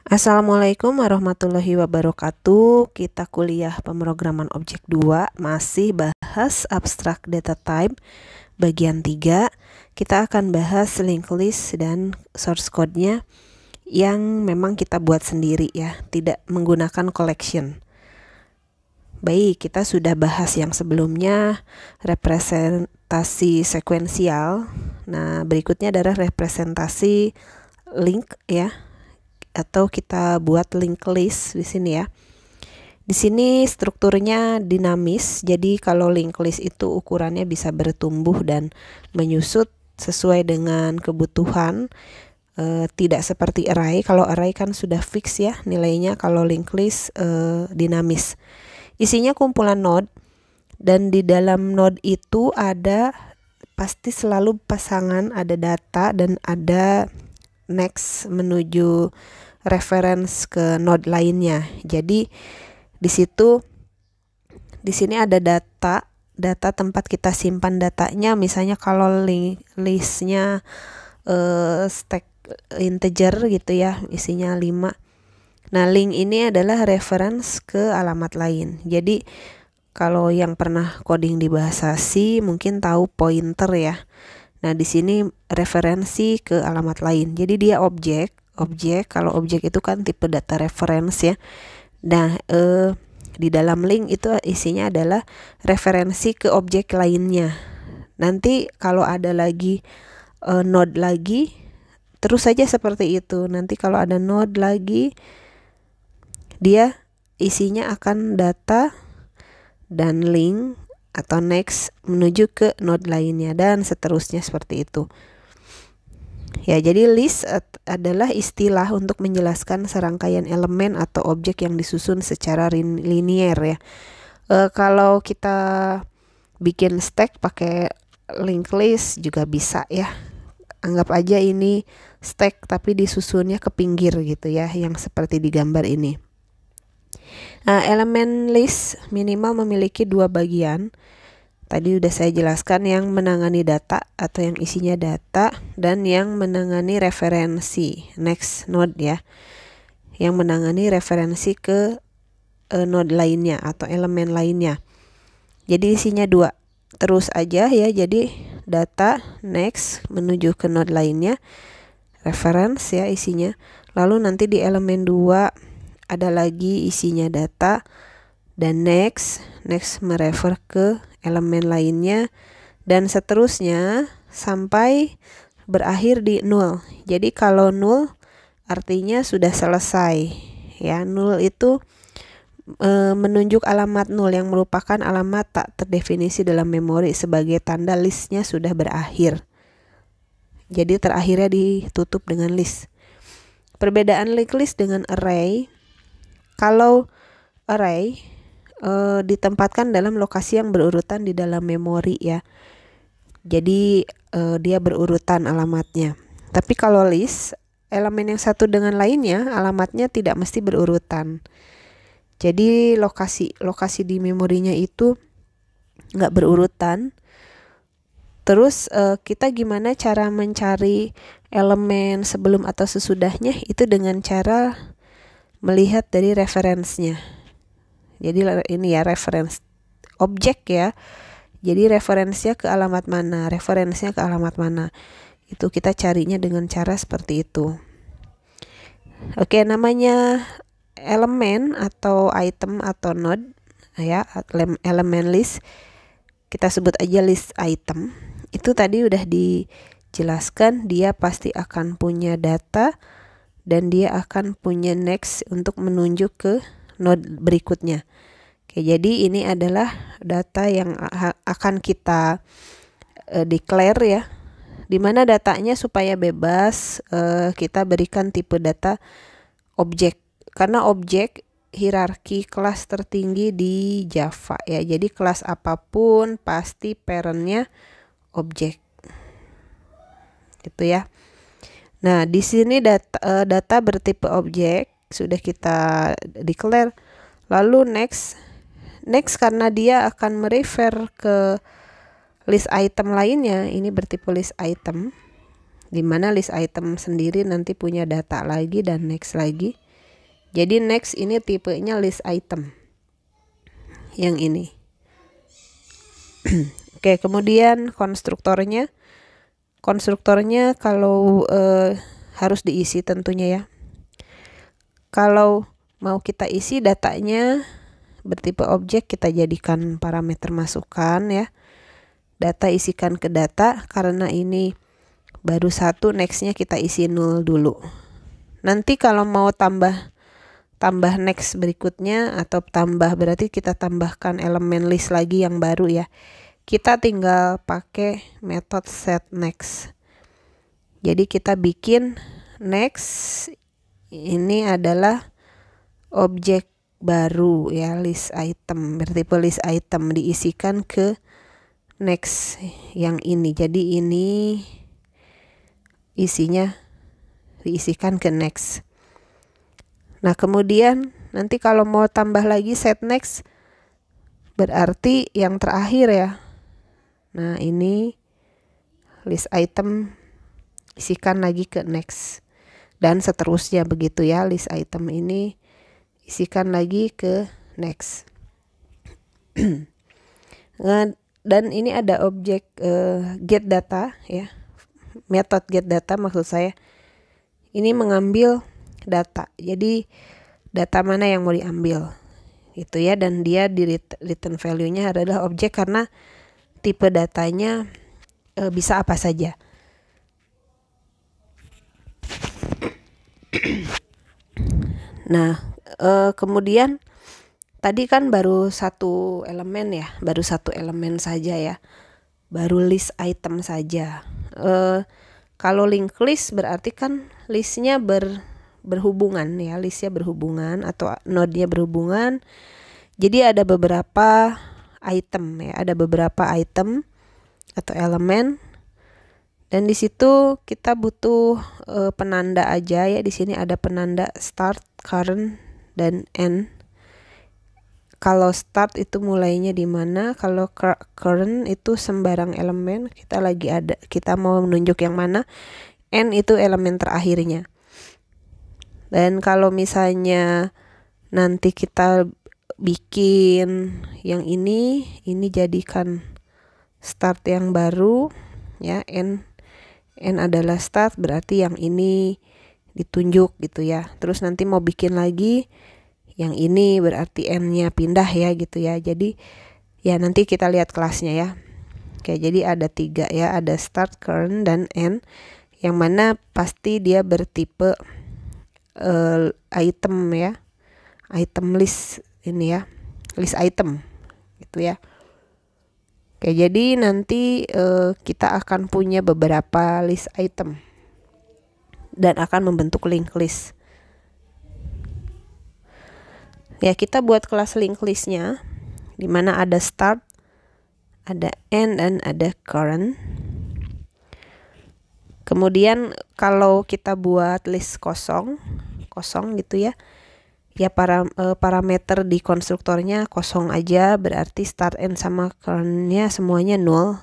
Assalamualaikum warahmatullahi wabarakatuh. Kita kuliah pemrograman objek 2, masih bahas abstract data type bagian 3. Kita akan bahas linked list dan source code-nya yang memang kita buat sendiri ya, tidak menggunakan collection. Baik, kita sudah bahas yang sebelumnya, representasi sekuensial. Nah, berikutnya adalah representasi link ya, atau kita buat linked list di sini ya. Di sini strukturnya dinamis, jadi kalau linked list itu ukurannya bisa bertumbuh dan menyusut sesuai dengan kebutuhan, tidak seperti array. Kalau array kan sudah fix ya nilainya, kalau linked list dinamis. Isinya kumpulan node, dan di dalam node itu ada pasti selalu pasangan, ada data dan ada next menuju reference ke node lainnya. Jadi di sini ada data tempat kita simpan datanya. Misalnya kalau listnya stack integer gitu ya, isinya 5. Nah, link ini adalah reference ke alamat lain. Jadi kalau yang pernah coding di bahasa C mungkin tahu pointer ya. Nah, di sini referensi ke alamat lain. Jadi dia objek. Kalau objek itu kan tipe data reference ya. Nah, di dalam link itu isinya adalah referensi ke objek lainnya. Nanti kalau ada lagi node lagi, terus saja seperti itu. Nanti kalau ada node lagi, dia isinya akan data dan link atau next menuju ke node lainnya dan seterusnya seperti itu. Ya, jadi list adalah istilah untuk menjelaskan serangkaian elemen atau objek yang disusun secara linier ya. Kalau kita bikin stack pakai linked list juga bisa ya. Anggap aja ini stack tapi disusunnya ke pinggir gitu ya, yang seperti di gambar ini. Nah, elemen list minimal memiliki 2 bagian. Tadi udah saya jelaskan, yang menangani data atau yang isinya data, dan yang menangani referensi, next node ya, yang menangani referensi ke node lainnya atau elemen lainnya. Jadi isinya 2 terus aja ya, jadi data next menuju ke node lainnya, reference ya isinya. Lalu nanti di elemen 2 ada lagi isinya data, dan next merefer ke elemen lainnya, dan seterusnya sampai berakhir di 0. Jadi kalau 0 artinya sudah selesai ya. 0 itu menunjuk alamat 0 yang merupakan alamat tak terdefinisi dalam memori sebagai tanda listnya sudah berakhir. Jadi terakhirnya ditutup dengan list. Perbedaan linked list dengan array, kalau array ditempatkan dalam lokasi yang berurutan di dalam memori ya. Jadi dia berurutan alamatnya. Tapi kalau list, elemen yang satu dengan lainnya alamatnya tidak mesti berurutan. Jadi lokasi di memorinya itu nggak berurutan. Terus kita gimana cara mencari elemen sebelum atau sesudahnya? Itu dengan cara melihat dari referensinya. Jadi ini ya, reference objek ya. Jadi referensinya ke alamat mana, itu kita carinya dengan cara seperti itu. Oke, namanya elemen atau item atau node ya, elemen list, kita sebut aja list item. Itu tadi udah dijelaskan, dia pasti akan punya data dan dia akan punya next untuk menunjuk ke node berikutnya. Oke, jadi ini adalah data yang akan kita declare ya. Dimana datanya supaya bebas, kita berikan tipe data objek. Karena objek hierarki kelas tertinggi di Java ya. Jadi kelas apapun pasti parentnya objek. Gitu ya. Nah, di sini data bertipe objek sudah kita declare. Lalu next karena dia akan merefer ke list item lainnya, ini bertipe list item, di mana list item sendiri nanti punya data lagi dan next lagi. Jadi next ini tipenya list item yang ini. Oke, kemudian konstruktornya kalau harus diisi tentunya ya. Kalau mau kita isi datanya bertipe objek, kita jadikan parameter masukan ya. Data isikan ke data, karena ini baru satu, nextnya kita isi 0 dulu. Nanti kalau mau tambah next berikutnya atau tambah, berarti kita tambahkan elemen list lagi yang baru ya. Kita tinggal pakai metode set next. Jadi kita bikin next ini adalah objek baru ya, list item, bertipe list item, diisikan ke next yang ini. Jadi ini isinya diisikan ke next. Nah, kemudian nanti kalau mau tambah lagi set next, berarti yang terakhir ya. Nah, ini list item isikan lagi ke next. Dan seterusnya begitu ya, list item ini isikan lagi ke next. Dan ini ada objek get data ya. Metode get data maksud saya. Ini mengambil data. Jadi data mana yang mau diambil gitu ya, dan dia di return value-nya adalah objek karena tipe datanya bisa apa saja. Nah, kemudian tadi kan baru satu elemen ya, baru satu elemen saja ya, baru list item saja. Kalau linked list berarti kan listnya berhubungan ya, listnya berhubungan atau node-nya berhubungan. Jadi ada beberapa item ya, ada beberapa item atau elemen, dan di situ kita butuh penanda aja ya. Di sini ada penanda start, current, dan end. Kalau start itu mulainya di mana, kalau current itu sembarang elemen, kita mau menunjuk yang mana, end itu elemen terakhirnya. Dan kalau misalnya nanti kita bikin yang ini jadikan start yang baru ya, end adalah start, berarti yang ini ditunjuk gitu ya. Terus nanti mau bikin lagi yang ini, berarti end-nya pindah ya gitu ya. Jadi ya nanti kita lihat kelasnya ya. Oke, jadi ada 3 ya, ada start, current, dan end, yang mana pasti dia bertipe item ya, item list ini ya, list item gitu ya. Oke, jadi nanti kita akan punya beberapa list item dan akan membentuk linked list. Ya, kita buat kelas linked listnya, di mana ada start, ada end, dan ada current. Kemudian kalau kita buat list kosong gitu ya, parameter di konstruktornya kosong aja, berarti start, end, sama currentnya semuanya 0.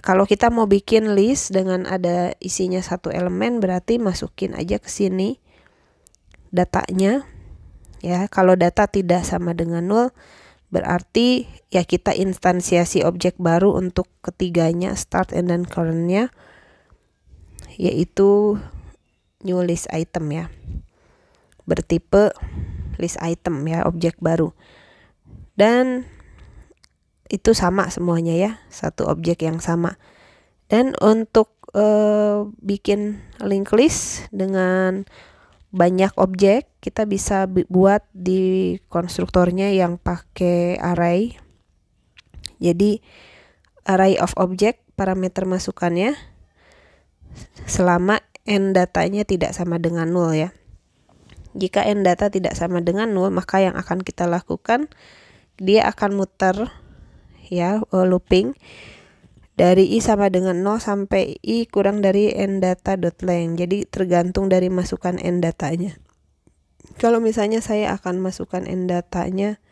Kalau kita mau bikin list dengan ada isinya satu elemen, berarti masukin aja ke sini datanya ya. Kalau data tidak sama dengan 0, berarti ya kita instansiasi objek baru untuk ketiganya, start, end, dan currentnya, yaitu new list item ya, bertipe list item ya, objek baru. Dan itu sama semuanya ya, satu objek yang sama. Dan untuk bikin linked list dengan banyak objek, kita bisa buat di konstruktornya yang pakai array. Jadi array of object, parameter masukannya selama n datanya tidak sama dengan 0 ya. Jika n data tidak sama dengan 0, maka yang akan kita lakukan, dia akan muter ya, looping dari i sama dengan 0 sampai i kurang dari n data.length. Jadi tergantung dari masukan n datanya. Kalau misalnya saya akan masukkan n datanya,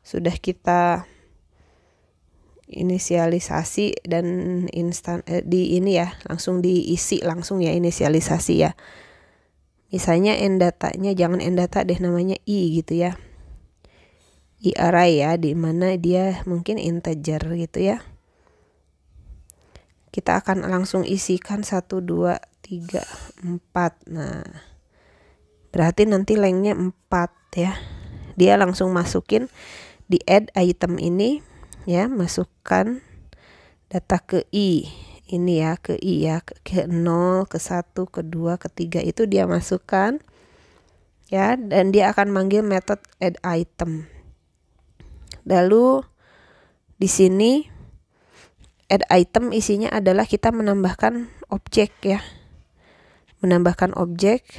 sudah kita inisialisasi dan di ini ya, langsung diisi langsung ya, inisialisasi ya. Misalnya n datanya, jangan n data deh, namanya i gitu ya. I array ya, di mana dia mungkin integer gitu ya. Kita akan langsung isikan 1, 2, 3, 4. Nah, berarti nanti lengthnya 4 ya. Dia langsung masukin di add item ini ya, masukkan data ke i. Ini ya, ke i ya, ke 0, ke 1, ke 2, ke 3 itu dia masukkan ya, dan dia akan manggil metode add item. Lalu di sini add item isinya adalah kita menambahkan objek ya. Menambahkan objek,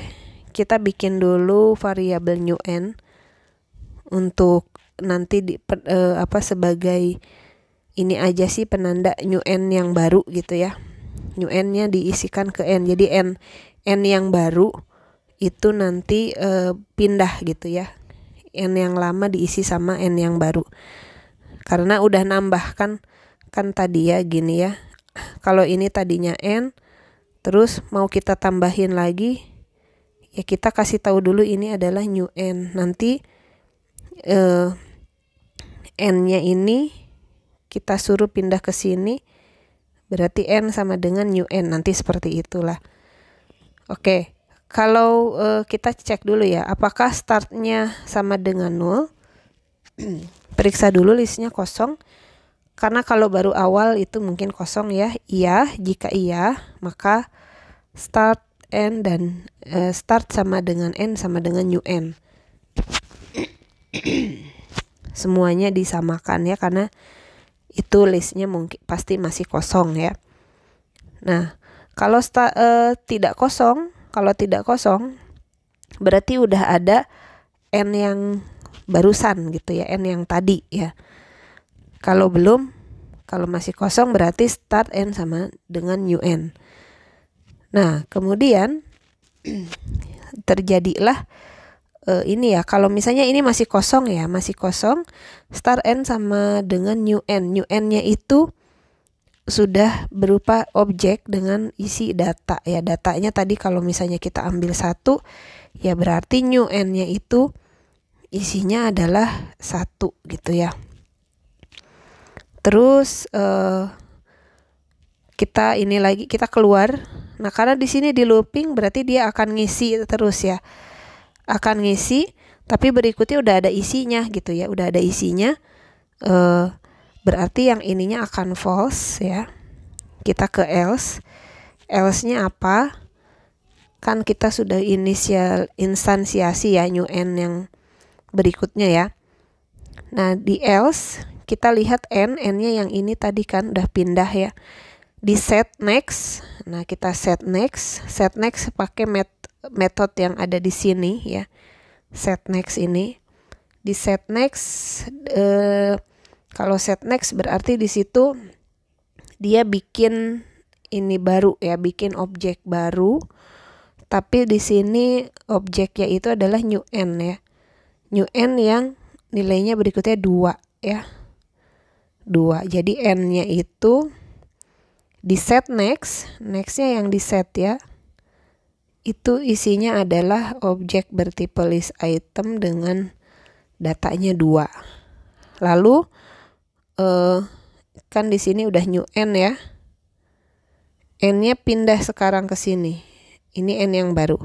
kita bikin dulu variabel new n untuk nanti sebagai ini aja sih, penanda new n yang baru gitu ya. New n-nya diisikan ke n. Jadi n yang baru itu nanti pindah gitu ya. N yang lama diisi sama n yang baru. Karena udah nambah kan tadi ya, gini ya. Kalau ini tadinya n, terus mau kita tambahin lagi, ya kita kasih tahu dulu ini adalah new n. Nanti n-nya ini kita suruh pindah ke sini, berarti n sama dengan new n, nanti seperti itulah. Oke, kalau kita cek dulu ya, apakah startnya sama dengan 0. Periksa dulu listnya kosong, karena kalau baru awal itu mungkin kosong ya. Iya, jika iya maka start n dan start sama dengan n sama dengan new n. Semuanya disamakan ya, karena itu listnya mungkin pasti masih kosong ya. Nah, kalau tidak kosong, berarti udah ada n yang barusan gitu ya, n yang tadi ya. Kalau belum, kalau masih kosong berarti start n sama dengan new n. Nah, kemudian terjadilah ini ya, kalau misalnya ini masih kosong ya, start n sama dengan new n. New n-nya itu sudah berupa objek dengan isi data ya. Datanya tadi kalau misalnya kita ambil 1, ya berarti new n-nya itu isinya adalah 1 gitu ya. Terus kita keluar. Nah, karena di sini di looping berarti dia akan ngisi terus ya. Akan ngisi, tapi berikutnya udah ada isinya gitu ya, udah ada isinya, berarti yang ininya akan false ya. Kita ke else-nya apa? Kan kita sudah instansiasi ya new n yang berikutnya ya. Nah, di else kita lihat n-nya yang ini tadi kan udah pindah ya. Di set next, nah kita set next pakai metode yang ada di sini ya. Set next ini. Di set next, kalau set next berarti di situ dia bikin ini baru ya, bikin objek baru. Tapi di sini objeknya itu adalah new n ya. New n yang nilainya berikutnya 2 ya. 2. Jadi n-nya itu di set next-nya yang di set ya. Itu isinya adalah objek bertipe list item dengan datanya 2. Lalu kan di sini udah new n ya. N-nya pindah sekarang ke sini. Ini n yang baru.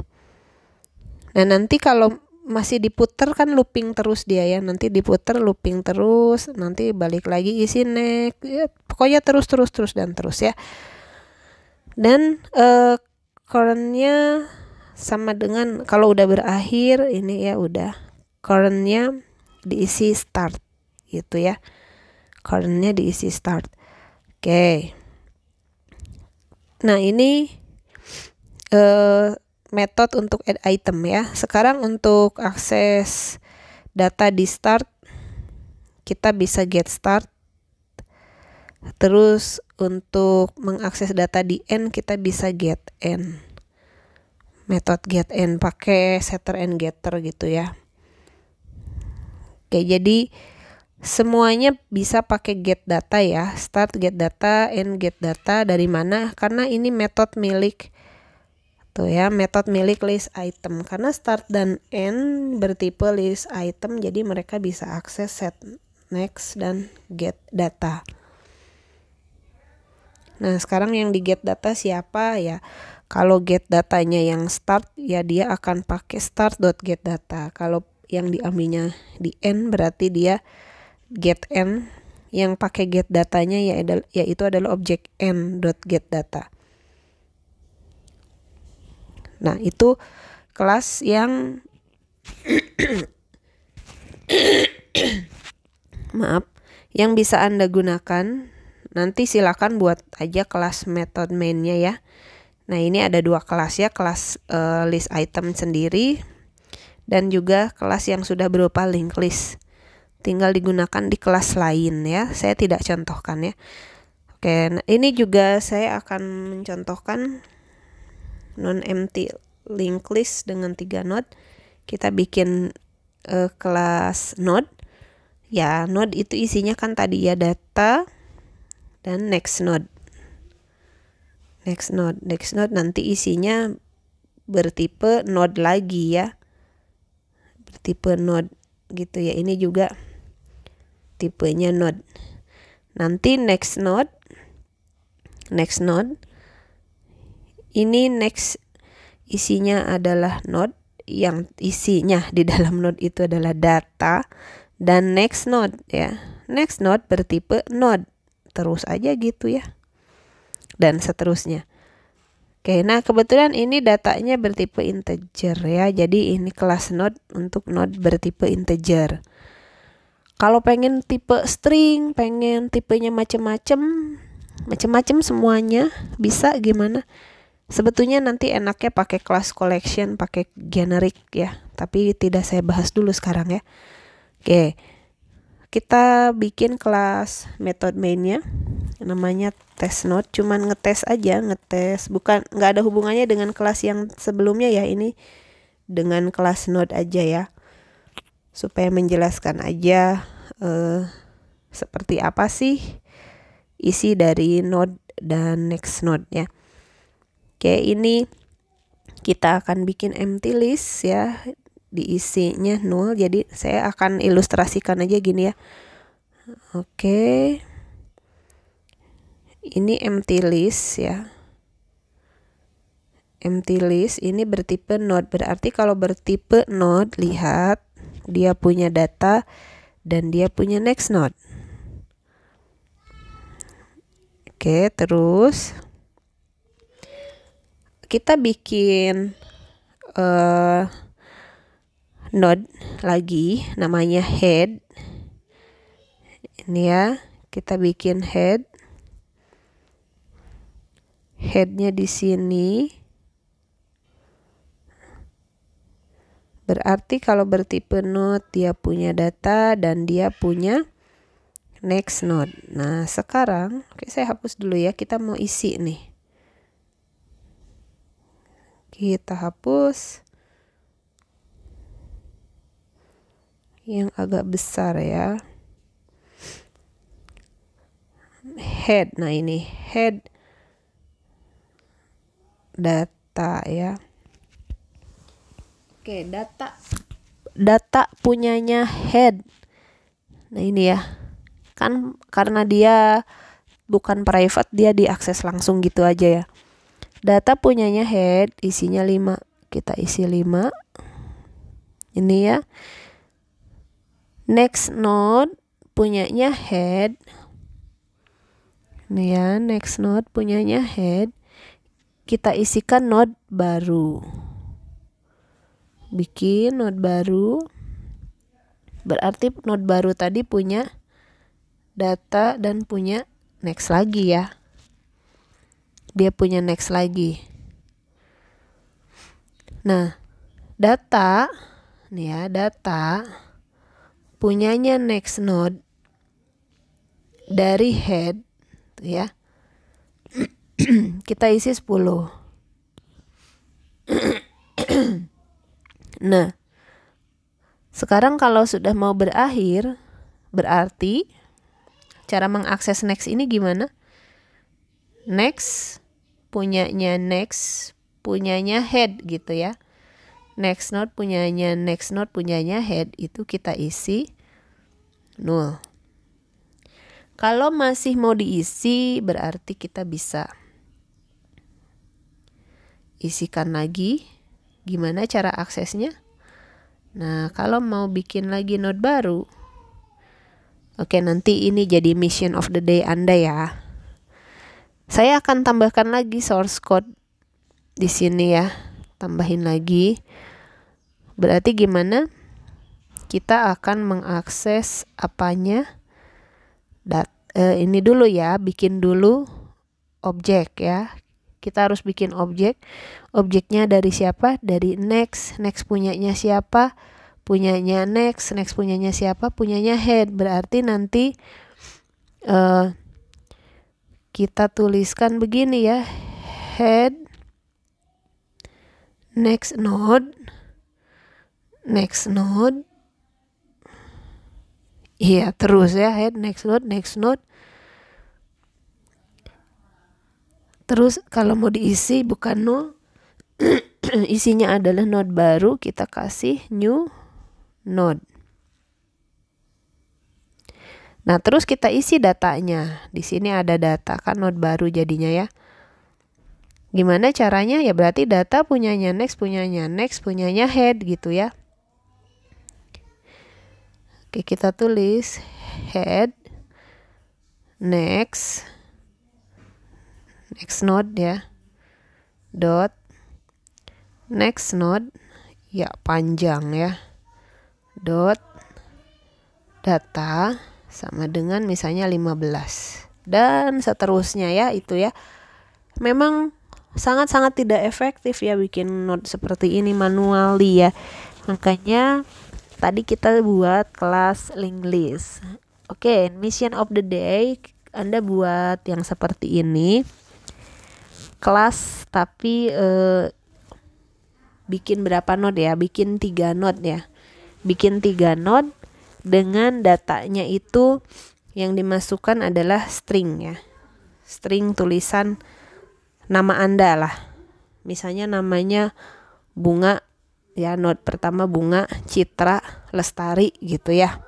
Nah, nanti kalau masih diputer kan looping terus dia ya. Nanti diputer looping terus, nanti balik lagi isi next. Ya, pokoknya terus dan terus ya. Dan current-nya sama dengan kalau udah berakhir ini ya, udah current-nya diisi start gitu ya. Current-nya diisi start. Oke. Nah, ini metode untuk add item ya. Sekarang untuk akses data di start, kita bisa get start. Terus untuk mengakses data di n, kita bisa get n. Metode get n pakai setter and getter gitu ya. Oke, jadi semuanya bisa pakai get data ya. Start get data, end get data. Dari mana? Karena ini metode milik Tuh ya, metode milik list item. Karena start dan end bertipe list item, jadi mereka bisa akses set next dan get data. Nah, sekarang yang di get data siapa ya? Kalau get datanya yang start, ya dia akan pakai start.getData. Kalau yang diambilnya di end, berarti dia get end. Yang pakai get datanya yaitu adalah objek end.getData. Nah, itu kelas yang maaf, yang bisa Anda gunakan. Nanti silakan buat aja kelas method main-nya ya. Nah, ini ada dua kelas ya, kelas list item sendiri dan juga kelas yang sudah berupa linked list. Tinggal digunakan di kelas lain ya. Saya tidak contohkan ya. Oke, nah ini juga saya akan mencontohkan non-empty linked list dengan 3 node. Kita bikin kelas node. Ya, node itu isinya kan tadi ya data dan next node. Next node nanti isinya bertipe node lagi ya. Bertipe node gitu ya. Ini juga tipenya node. Nanti next node. Ini next isinya adalah node, yang isinya di dalam node itu adalah data, dan next node ya. Next node bertipe node. Terus aja gitu ya. Dan seterusnya. Oke, nah kebetulan ini datanya bertipe integer ya. Jadi ini kelas node untuk node bertipe integer. Kalau pengen tipe string, pengen tipenya macem-macem semuanya bisa, gimana? Sebetulnya nanti enaknya pakai class collection, pakai generic ya. Tapi tidak saya bahas dulu sekarang ya. Oke, kita bikin kelas method mainnya, namanya test node. Cuman ngetes aja, bukan, nggak ada hubungannya dengan kelas yang sebelumnya ya. Ini dengan kelas node aja ya, supaya menjelaskan aja seperti apa sih isi dari node dan next node ya. Oke, ini kita akan bikin empty list ya, diisinya 0. Jadi saya akan ilustrasikan aja gini ya. Oke, ini empty list ya. Empty list ini bertipe node. Berarti kalau bertipe node, lihat dia punya data dan dia punya next node. Oke, terus kita bikin node lagi, namanya head. Ini ya, kita bikin head. Headnya di sini. Berarti kalau bertipe node, dia punya data dan dia punya next node. Nah, sekarang saya hapus dulu ya. Kita mau isi nih. Kita hapus yang agak besar ya. Head. Nah, ini head data ya. Oke, data punyanya head. Nah, ini ya. Kan karena dia bukan private, dia diakses langsung gitu aja ya. Data punyanya head, isinya 5. Kita isi 5. Ini ya. Next node punyanya head. Ini ya, next node punyanya head. Kita isikan node baru. Bikin node baru. Berarti node baru tadi punya data dan punya next lagi ya. Dia punya next lagi. Nah, data nih ya, data punyanya next node dari head tuh ya. Kita isi 10. Nah, sekarang kalau sudah mau berakhir, berarti cara mengakses next ini gimana? Next punyanya next punyanya head gitu ya. Next node punyanya head, itu kita isi 0. Kalau masih mau diisi berarti kita bisa isikan lagi. Gimana cara aksesnya? Nah, kalau mau bikin lagi node baru, oke, nanti ini jadi mission of the day Anda ya. Saya akan tambahkan lagi source code di sini ya. Tambahin lagi. Berarti gimana? Kita akan mengakses apanya? Ini dulu ya, bikin dulu objek ya. Kita harus bikin objek. Objeknya dari siapa? Dari next. Next punyanya siapa? Punyanya next. Next punyanya siapa? Punyanya head. Berarti nanti kita tuliskan begini ya, head next node, iya terus ya, head next node. Terus kalau mau diisi bukan null, isinya adalah node baru, kita kasih new node. Nah, terus kita isi datanya. Di sini ada data, kan node baru jadinya ya. Gimana caranya? Ya berarti data punyanya next, punyanya head gitu ya. Oke, kita tulis head next node ya. Dot next node, ya panjang ya. Dot data sama dengan misalnya 15 dan seterusnya ya, itu ya. Memang sangat-sangat tidak efektif ya bikin node seperti ini manually ya. Makanya tadi kita buat kelas linked list. Oke, mission of the day, Anda buat yang seperti ini. Kelas tapi bikin berapa node ya? Bikin 3 node ya. Bikin 3 node dengan datanya itu yang dimasukkan adalah string ya. String tulisan nama Anda lah. Misalnya namanya Bunga ya, node pertama Bunga, Citra, Lestari gitu ya.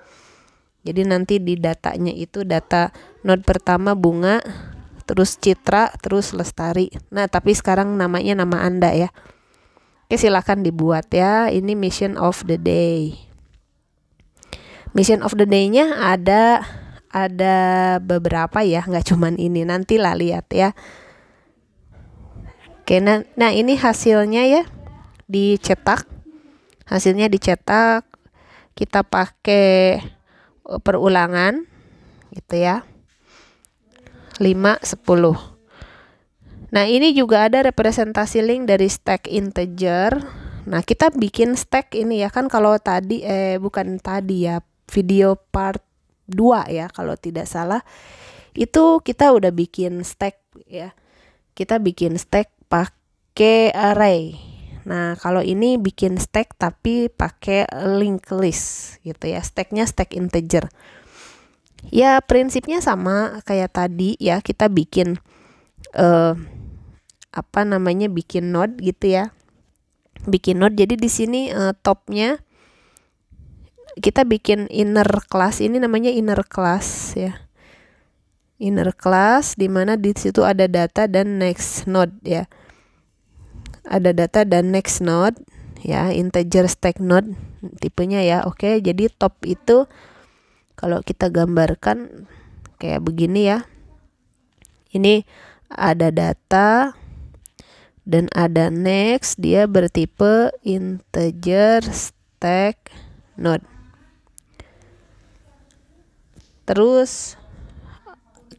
Jadi nanti di datanya itu data node pertama Bunga, terus Citra, terus Lestari. Nah, tapi sekarang namanya nama Anda ya. Oke, silakan dibuat ya. Ini mission of the day. Mission of the day-nya ada beberapa ya, nggak cuman ini. Nantilah lihat ya. Oke, nah ini hasilnya ya, dicetak. Hasilnya dicetak, kita pakai perulangan gitu ya. 5, 10. Nah, ini juga ada representasi link dari stack integer. Nah, kita bikin stack ini ya, kan kalau tadi bukan tadi ya, video part 2 ya kalau tidak salah. Itu kita udah bikin stack ya. Kita bikin stack pakai array. Nah, kalau ini bikin stack tapi pakai linked list gitu ya. Stacknya stack integer. Ya, prinsipnya sama kayak tadi ya. Kita bikin bikin node gitu ya. Bikin node. Jadi di sini topnya kita bikin inner class. Ini namanya inner class ya. Inner class di mana di situ ada data dan next node ya. Ada data dan next node ya, integer stack node tipenya ya. Oke, jadi top itu kalau kita gambarkan kayak begini ya. Ini ada data dan ada next, dia bertipe integer stack node. Terus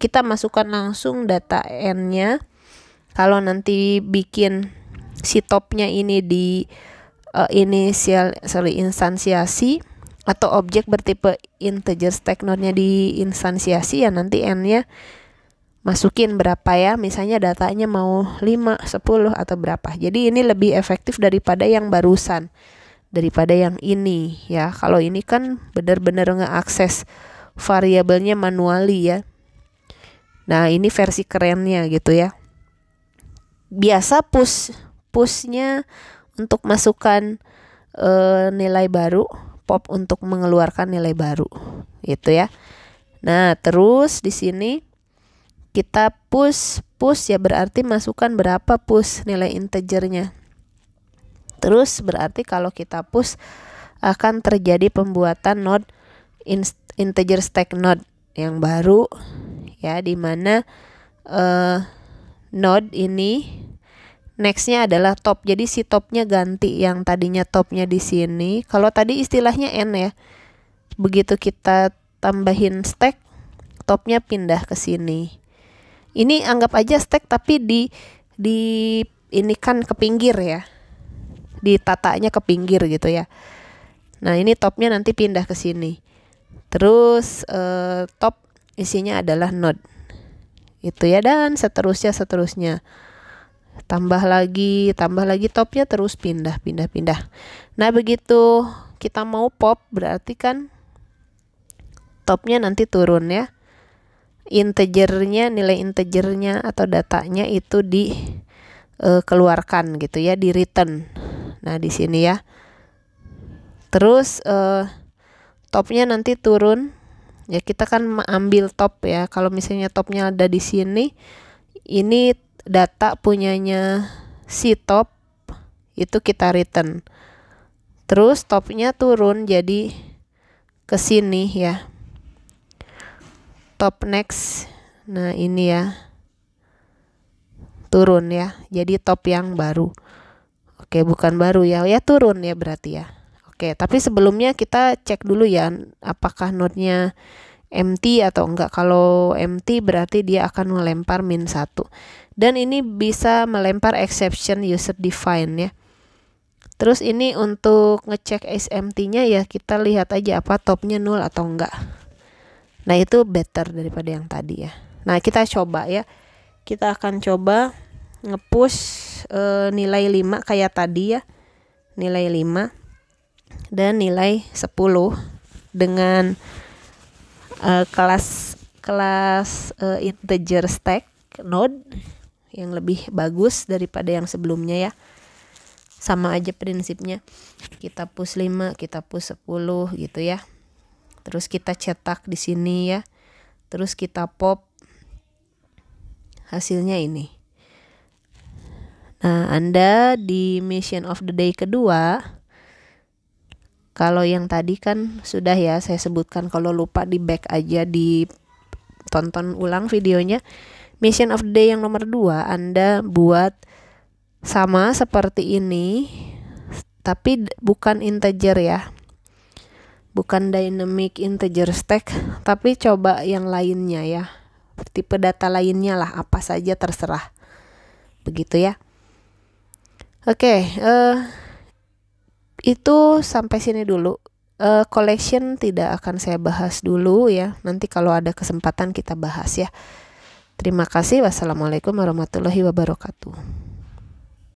kita masukkan langsung data n-nya. Kalau nanti bikin si topnya ini di instansiasi atau objek bertipe integer stack node-nya di instansiasi ya, nanti n-nya masukin berapa ya, misalnya datanya mau 5, 10 atau berapa. Jadi ini lebih efektif daripada yang barusan, daripada yang ini ya. Kalau ini kan benar-benar ngeakses variabelnya manually ya. Nah, ini versi kerennya gitu ya. Biasa pushnya untuk masukkan nilai baru, pop untuk mengeluarkan nilai baru, gitu ya. Nah, terus di sini kita push ya berarti masukkan berapa push nilai integernya. Terus berarti kalau kita push akan terjadi pembuatan node integer stack node yang baru ya, dimana node ini nextnya adalah top. Jadi si topnya ganti, yang tadinya topnya di sini. Kalau tadi istilahnya n ya, begitu kita tambahin stack, topnya pindah ke sini. Ini anggap aja stack tapi di ini kan ke pinggir ya, ditatanya ke pinggir gitu ya. Nah ini topnya nanti pindah ke sini. Terus top isinya adalah node, itu ya, dan seterusnya. Tambah lagi topnya terus pindah. Nah begitu kita mau pop berarti kan topnya nanti turun ya, nilai integernya atau datanya itu dikeluarkan gitu ya, di return. Nah di sini ya. Terus topnya nanti turun ya, kita kan ambil top ya. Kalau misalnya topnya ada di sini, ini data punyanya si top, itu kita return. Terus topnya turun jadi ke sini ya, top next. Nah ini ya, turun ya, jadi top yang baru. Oke, bukan baru ya, turun ya berarti ya. Oke, tapi sebelumnya kita cek dulu ya, apakah node-nya empty atau enggak. Kalau empty berarti dia akan melempar -1. Dan ini bisa melempar exception user define ya. Terus ini untuk ngecek is empty-nya ya, kita lihat aja apa topnya 0 atau enggak. Nah itu better daripada yang tadi ya. Nah kita coba ya, kita akan coba nge-push nilai 5 kayak tadi ya, nilai 5 dan nilai 10 dengan kelas integer stack node yang lebih bagus daripada yang sebelumnya ya. Sama aja prinsipnya, kita push 5, kita push 10 gitu ya. Terus kita cetak di sini ya, terus kita pop, hasilnya ini. Nah Anda di mission of the day kedua, kalau yang tadi kan sudah ya saya sebutkan, kalau lupa di back aja, ditonton ulang videonya. Mission of the day yang nomor 2, Anda buat sama seperti ini, tapi bukan integer ya, bukan dynamic integer stack, tapi coba yang lainnya ya, tipe data lainnya lah, apa saja terserah, begitu ya. Oke, itu sampai sini dulu. Collection tidak akan saya bahas dulu ya, nanti kalau ada kesempatan kita bahas ya. Terima kasih. Wassalamualaikum warahmatullahi wabarakatuh.